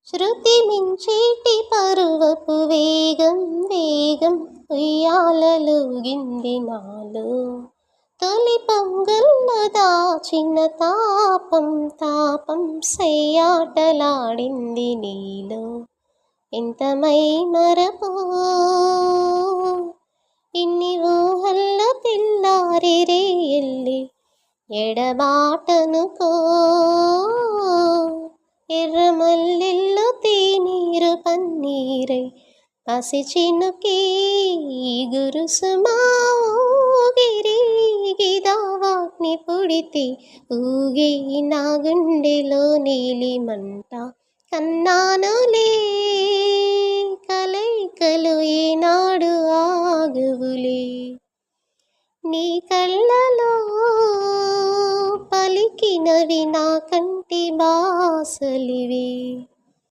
శృతి మించేటి పరువపు వేగం వేగం ఉయ్యాలలుగింది నాలో. తొలి పొంగుల్లో దాచిన తాపం తాపం సయ్యాటలాడింది నీలో. ఎంతమై మరపో ఇన్ని ఊహల్లో తెల్లారి రేయెల్లి ఎడబాటనుకో. ఎర్రమల్లెల్లో తేనీరు పన్నీరై పసి చినుకే గురుసుమా గిరిగిదావాగ్ని పుడితే ఊగే నా గుండెలో నీలిమంట. కన్నానులే